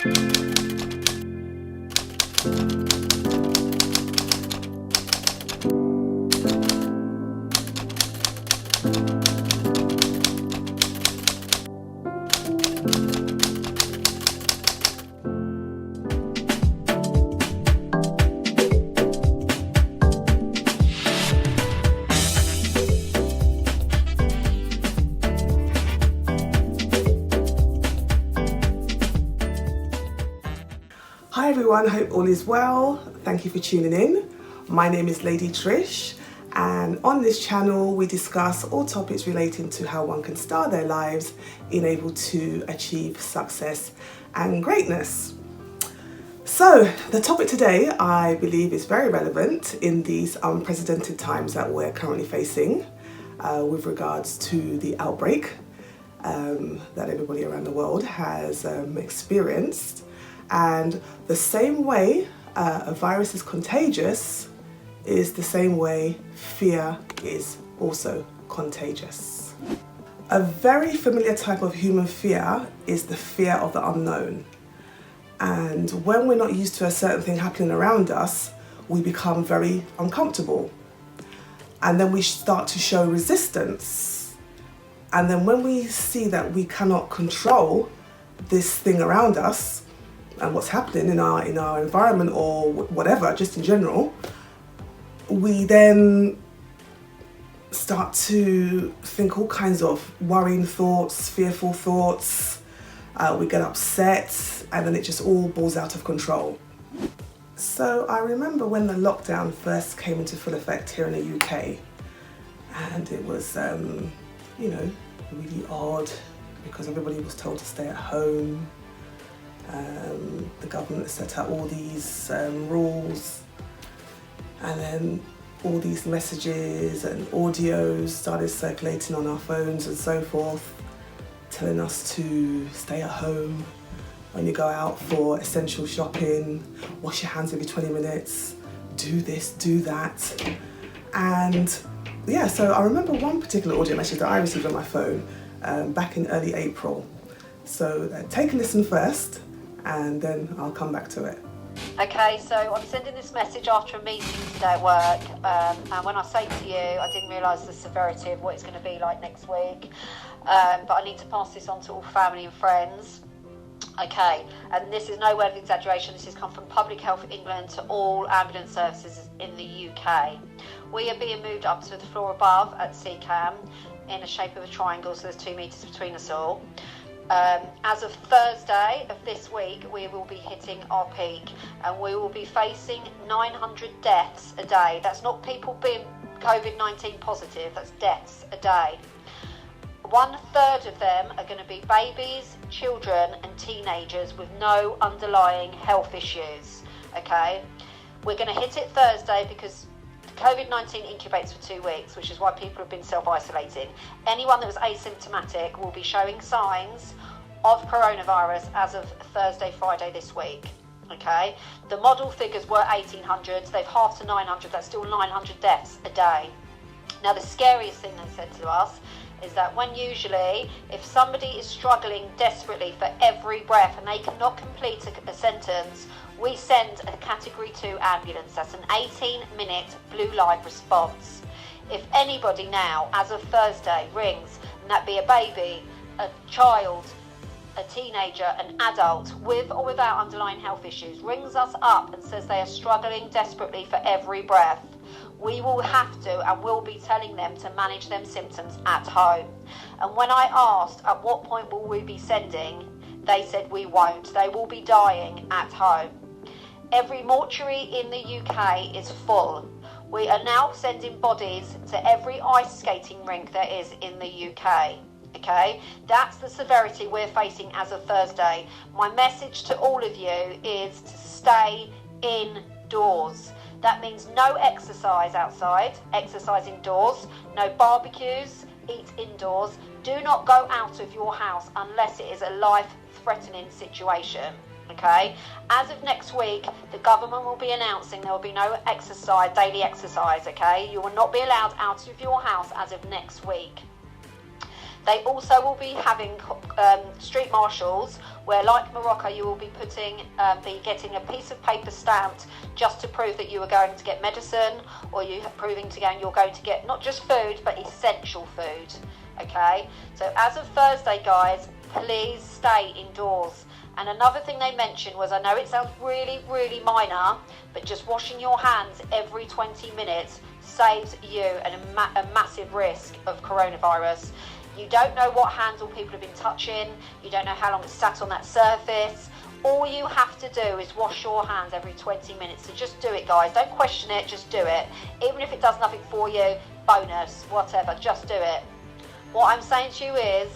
Hi everyone, hope all is well. Thank you for tuning in. My name is Lady Trish, and on this channel we discuss all topics relating to how one can start their lives in able to achieve success and greatness. So the topic today I believe is very relevant in these unprecedented times that we're currently facing with regards to the outbreak that everybody around the world has experienced. And the same way a virus is contagious is the same way fear is also contagious. A very familiar type of human fear is the fear of the unknown. And when we're not used to a certain thing happening around us, we become very uncomfortable. And then we start to show resistance. And then when we see that we cannot control this thing around us, and what's happening in our environment or whatever, just in general, we then start to think all kinds of worrying thoughts, fearful thoughts, we get upset, and then it just all balls out of control. So I remember when the lockdown first came into full effect here in the UK, and it was, really odd because everybody was told to stay at home. The government set out all these rules, and then all these messages and audios started circulating on our phones and so forth, telling us to stay at home, when you go out for essential shopping, wash your hands every 20 minutes, do this, do that. And yeah, so I remember one particular audio message that I received on my phone back in early April. So take a listen first, and then I'll come back to it. Okay, so I'm sending this message after a meeting today at work, and when I say to you, I didn't realise the severity of what it's going to be like next week, but I need to pass this on to all family and friends. Okay, and this is no word of exaggeration, this has come from Public Health England to all ambulance services in the UK. We are being moved up to the floor above at CCAM in the shape of a triangle, so there's 2 metres between us all. As of Thursday of this week, we will be hitting our peak, and we will be facing 900 deaths a day. That's not people being COVID-19 positive, that's deaths a day. 1/3 of them are going to be babies, children and teenagers with no underlying health issues. Okay, we're going to hit it Thursday because COVID-19 incubates for 2 weeks, which is why people have been self-isolating. Anyone that was asymptomatic will be showing signs of coronavirus as of Thursday, Friday this week. Okay, the model figures were 1,800, they've halved to 900, that's still 900 deaths a day. Now the scariest thing they said to us is that when usually if somebody is struggling desperately for every breath and they cannot complete a sentence, we send a category 2 ambulance. That's an 18-minute blue light response. If anybody now, as of Thursday, rings, and that be a baby, a child, a teenager, an adult, with or without underlying health issues, rings us up and says they are struggling desperately for every breath, we will have to and will be telling them to manage them symptoms at home. And when I asked at what point will we be sending, they said we won't. They will be dying at home. Every mortuary in the UK is full. We are now sending bodies to every ice skating rink there is in the UK. Okay, that's the severity we're facing as of Thursday. My message to all of you is to stay indoors. That means no exercise outside, exercise indoors, no barbecues, eat indoors. Do not go out of your house unless it is a life-threatening situation. Okay, as of next week, the government will be announcing there will be no exercise, daily exercise. Okay, you will not be allowed out of your house as of next week. They also will be having street marshals where, like Morocco, you will be getting a piece of paper stamped just to prove that you are going to get medicine, or you're going to get not just food but essential food. Okay, so as of Thursday, guys, please stay indoors. And another thing they mentioned was, I know it sounds really, really minor, but just washing your hands every 20 minutes saves you a massive risk of coronavirus. You don't know what handle people have been touching. You don't know how long it's sat on that surface. All you have to do is wash your hands every 20 minutes. So just do it, guys. Don't question it, just do it. Even if it does nothing for you, bonus, whatever, just do it. What I'm saying to you is,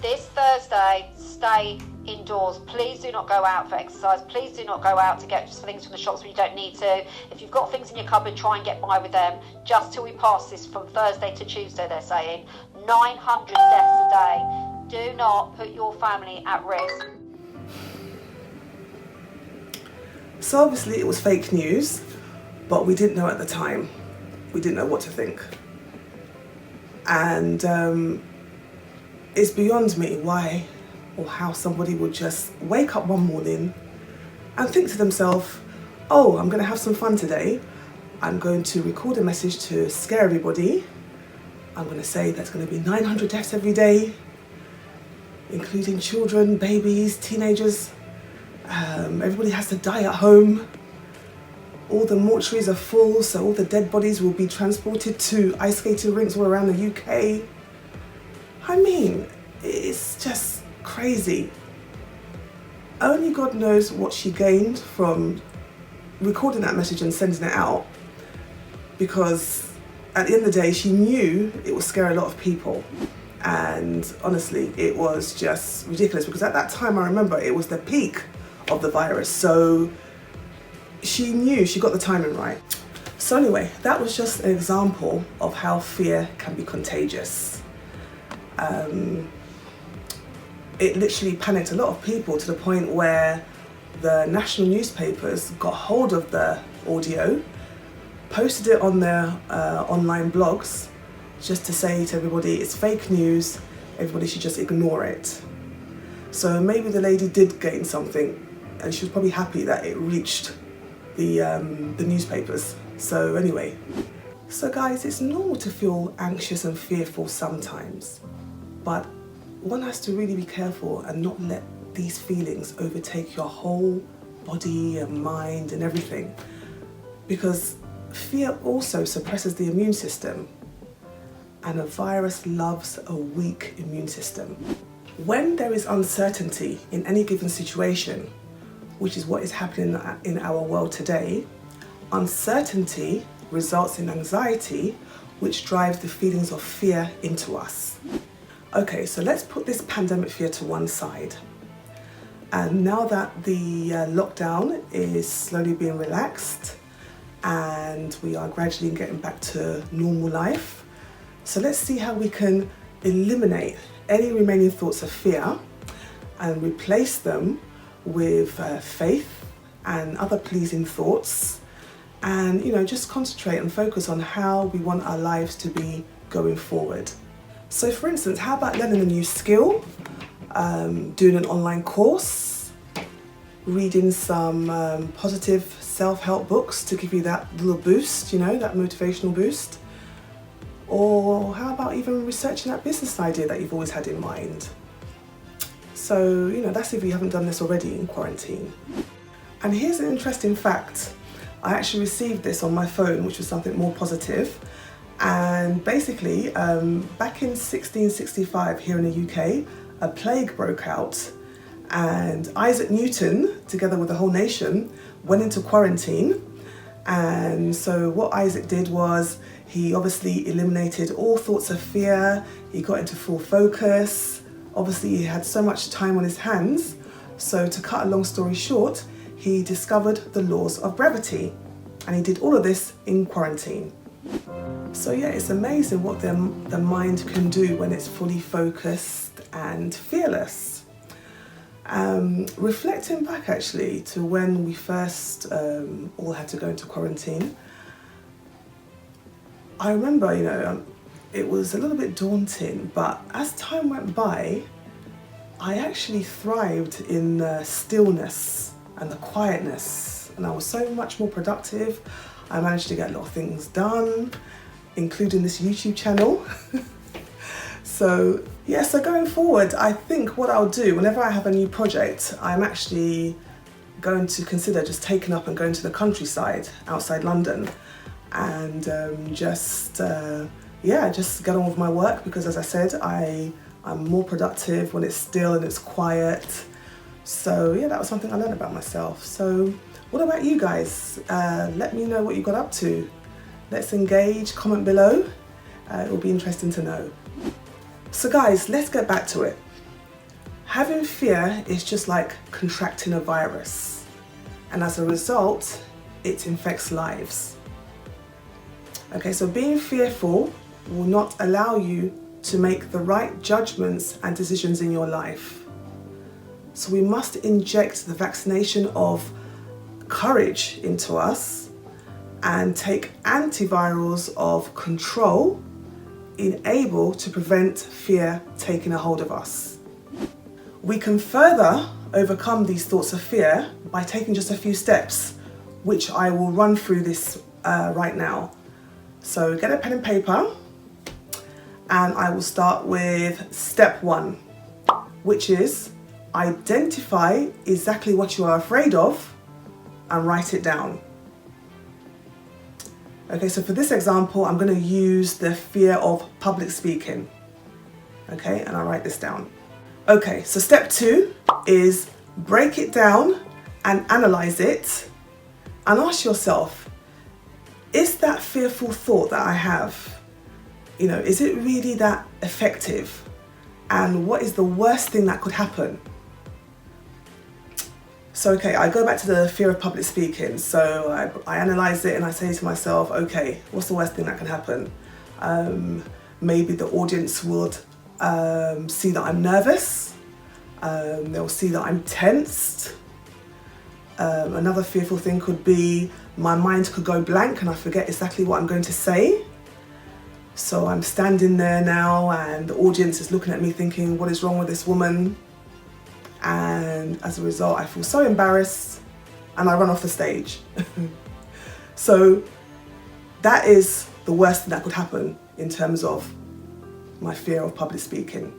this Thursday, stay indoors. Please do not go out for exercise. Please do not go out to get things from the shops when you don't need to. If you've got things in your cupboard, try and get by with them just till we pass this from Thursday to Tuesday, they're saying. 900 deaths a day. Do not put your family at risk. So obviously it was fake news, but we didn't know at the time. We didn't know what to think. And it's beyond me why or how somebody would just wake up one morning and think to themselves, oh, I'm going to have some fun today. I'm going to record a message to scare everybody. I'm going to say there's going to be 900 deaths every day, including children, babies, teenagers. Everybody has to die at home. All the mortuaries are full, so all the dead bodies will be transported to ice skating rinks all around the UK. I mean, it's just crazy. Only God knows what she gained from recording that message and sending it out, because at the end of the day, she knew it would scare a lot of people. And honestly, it was just ridiculous, because at that time, I remember it was the peak of the virus. So she knew, she got the timing right. So anyway, that was just an example of how fear can be contagious. It literally panicked a lot of people to the point where the national newspapers got hold of the audio, posted it on their online blogs, just to say to everybody it's fake news, everybody should just ignore it. So maybe the lady did gain something, and she was probably happy that it reached the newspapers. So anyway, so guys, it's normal to feel anxious and fearful sometimes, but one has to really be careful and not let these feelings overtake your whole body and mind and everything, because fear also suppresses the immune system, and a virus loves a weak immune system. When there is uncertainty in any given situation, which is what is happening in our world today, uncertainty results in anxiety, which drives the feelings of fear into us. Okay, so let's put this pandemic fear to one side. And now that the lockdown is slowly being relaxed and we are gradually getting back to normal life, so let's see how we can eliminate any remaining thoughts of fear and replace them with faith and other pleasing thoughts, and just concentrate and focus on how we want our lives to be going forward. So for instance, how about learning a new skill, doing an online course, reading some positive self-help books to give you that little boost, that motivational boost? Or how about even researching that business idea that you've always had in mind? So, that's if you haven't done this already in quarantine. And here's an interesting fact. I actually received this on my phone, which was something more positive. And basically, back in 1665 here in the UK, a plague broke out, and Isaac Newton, together with the whole nation, went into quarantine. And so what Isaac did was, he obviously eliminated all thoughts of fear, he got into full focus. Obviously he had so much time on his hands, so to cut a long story short, he discovered the laws of gravity, and he did all of this in quarantine. So yeah, it's amazing what the mind can do when it's fully focused and fearless. Reflecting back actually to when we first all had to go into quarantine, I remember, it was a little bit daunting, but as time went by, I actually thrived in the stillness and the quietness, and I was so much more productive. I managed to get a lot of things done, including this YouTube channel. So yeah, so going forward, I think what I'll do whenever I have a new project, I'm actually going to consider just taking up and going to the countryside outside London and just get on with my work, because as I said, I'm more productive when it's still and it's quiet. So yeah, that was something I learned about myself. So what about you guys? Let me know what you got up to. Let's engage, comment below. It will be interesting to know. So guys, let's get back to it. Having fear is just like contracting a virus, and as a result, it infects lives. Okay, so being fearful will not allow you to make the right judgments and decisions in your life. So we must inject the vaccination of courage into us and take antivirals of control, able to prevent fear taking a hold of us. We can further overcome these thoughts of fear by taking just a few steps, which I will run through this right now. So get a pen and paper, and I will start with step 1, which is identify exactly what you are afraid of and write it down. Okay, so for this example, I'm going to use the fear of public speaking. Okay, and I'll write this down. Okay, so step 2 is break it down and analyze it and ask yourself, is that fearful thought that I have, is it really that effective? And what is the worst thing that could happen? So, okay, I go back to the fear of public speaking. So I analyze it and I say to myself, okay, what's the worst thing that can happen? Maybe the audience would see that I'm nervous. They'll see that I'm tensed. Another fearful thing could be my mind could go blank and I forget exactly what I'm going to say. So I'm standing there now and the audience is looking at me thinking, what is wrong with this woman? And as a result, I feel so embarrassed and I run off the stage. So that is the worst thing that could happen in terms of my fear of public speaking.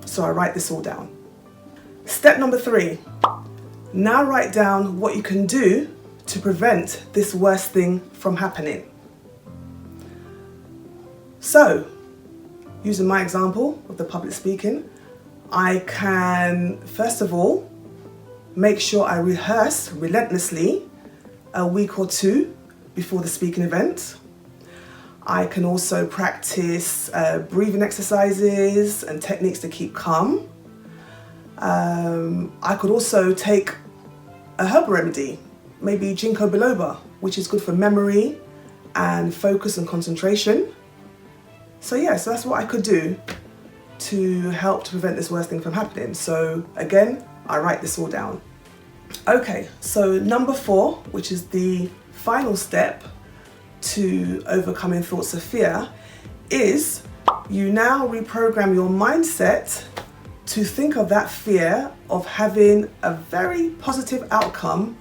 So I write this all down. Step number 3, now write down what you can do to prevent this worst thing from happening. So, using my example of the public speaking, I can, first of all, make sure I rehearse relentlessly a week or 2 before the speaking event. I can also practice breathing exercises and techniques to keep calm. I could also take a herbal remedy, maybe ginkgo biloba, which is good for memory and focus and concentration. So yeah, so that's what I could do to help to prevent this worst thing from happening. So again, I write this all down. Okay, so number 4, which is the final step to overcoming thoughts of fear, is you now reprogram your mindset to think of that fear of having a very positive outcome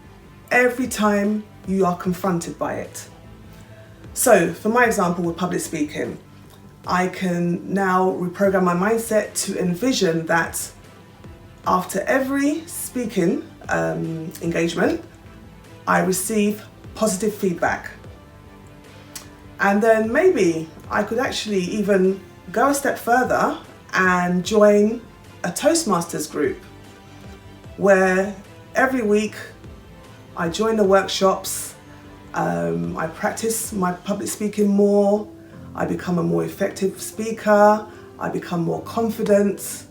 every time you are confronted by it. So for my example with public speaking, I can now reprogram my mindset to envision that after every speaking engagement, I receive positive feedback. And then maybe I could actually even go a step further and join a Toastmasters group where every week I join the workshops, I practice my public speaking more, I become a more effective speaker, I become more confident,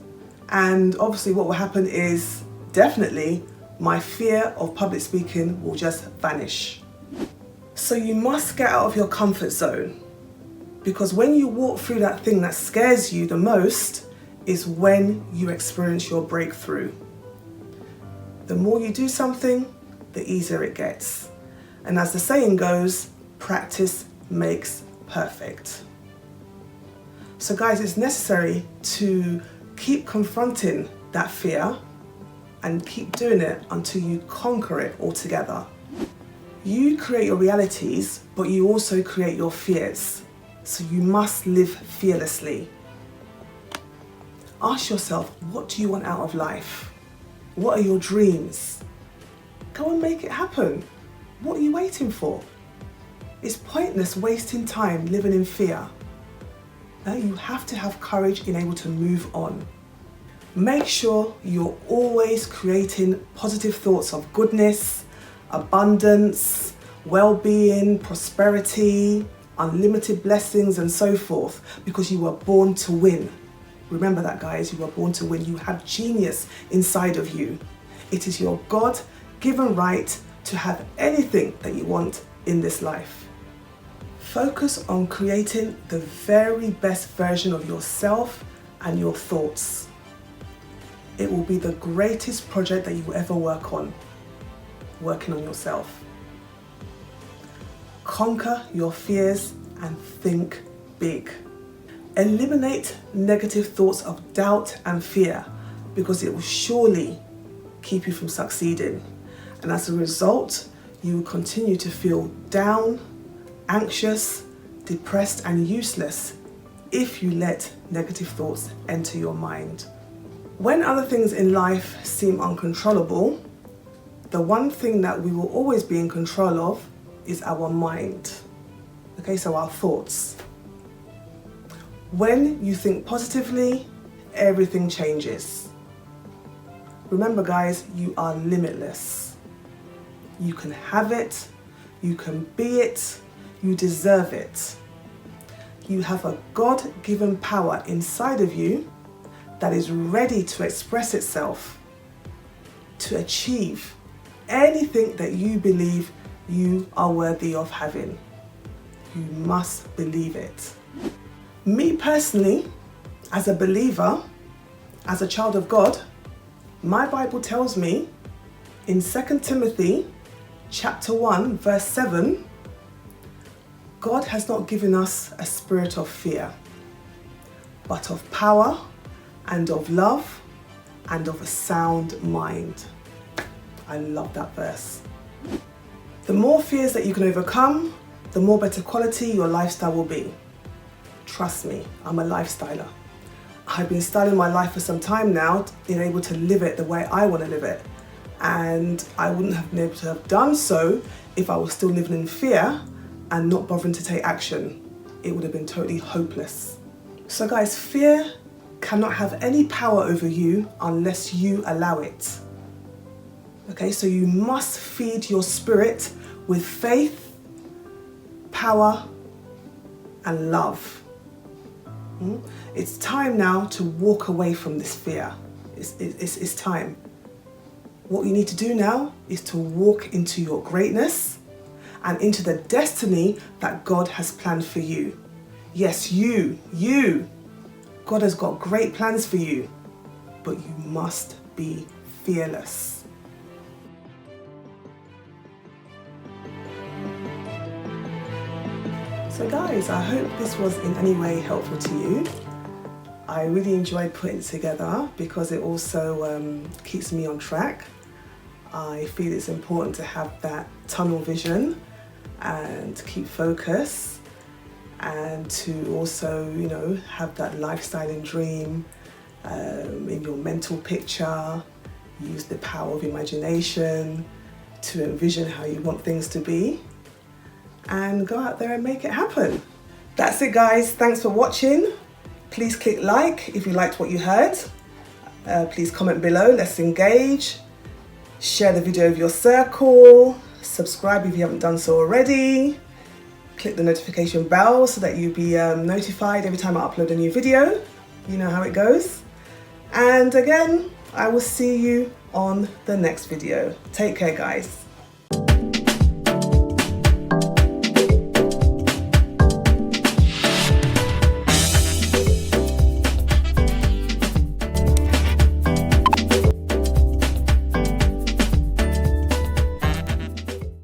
and obviously what will happen is definitely my fear of public speaking will just vanish. So you must get out of your comfort zone, because when you walk through that thing that scares you the most is when you experience your breakthrough. The more you do something, the easier it gets. And as the saying goes, practice makes perfect. So guys, it's necessary to keep confronting that fear and keep doing it until you conquer it altogether. You create your realities, but you also create your fears. So you must live fearlessly. Ask yourself, what do you want out of life? What are your dreams? Go and make it happen. What are you waiting for? It's pointless wasting time living in fear. You have to have courage in able to move on. Make sure you're always creating positive thoughts of goodness, abundance, well-being, prosperity, unlimited blessings and so forth, because you were born to win. Remember that, guys, you were born to win. You have genius inside of you. It is your God-given right to have anything that you want in this life. Focus on creating the very best version of yourself and your thoughts. It will be the greatest project that you will ever work on, working on yourself. Conquer your fears and think big. Eliminate negative thoughts of doubt and fear, because it will surely keep you from succeeding. And as a result, you will continue to feel down, anxious, depressed and useless if you let negative thoughts enter your mind. When other things in life seem uncontrollable, the one thing that we will always be in control of is our mind. Okay, so our thoughts. When you think positively, everything changes. Remember, guys, you are limitless. You can have it, you can be it, you deserve it. You have a God-given power inside of you that is ready to express itself, to achieve anything that you believe you are worthy of having. You must believe it. Me personally, as a believer, as a child of God, my Bible tells me in 2 Timothy chapter 1 verse 7, God has not given us a spirit of fear, but of power and of love and of a sound mind. I love that verse. The more fears that you can overcome, the more better quality your lifestyle will be. Trust me, I'm a lifestyler. I've been styling my life for some time now, being able to live it the way I want to live it. And I wouldn't have been able to have done so if I was still living in fear and not bothering to take action. It would have been totally hopeless. So guys, fear cannot have any power over you unless you allow it. Okay, so you must feed your spirit with faith, power, and love. It's time now to walk away from this fear. It's time. What you need to do now is to walk into your greatness and into the destiny that God has planned for you. Yes, you. God has got great plans for you, but you must be fearless. So guys, I hope this was in any way helpful to you. I really enjoyed putting it together because it also keeps me on track. I feel it's important to have that tunnel vision and keep focus, and to also, have that lifestyle dream in your mental picture. Use the power of imagination to envision how you want things to be, and go out there and make it happen. That's it, guys. Thanks for watching. Please click like if you liked what you heard. Please comment below. Let's engage. Share the video with your circle. Subscribe if you haven't done so already. Click the notification bell so that you'll be notified every time I upload a new video. You know how it goes. And again, I will see you on the next video. Take care, guys.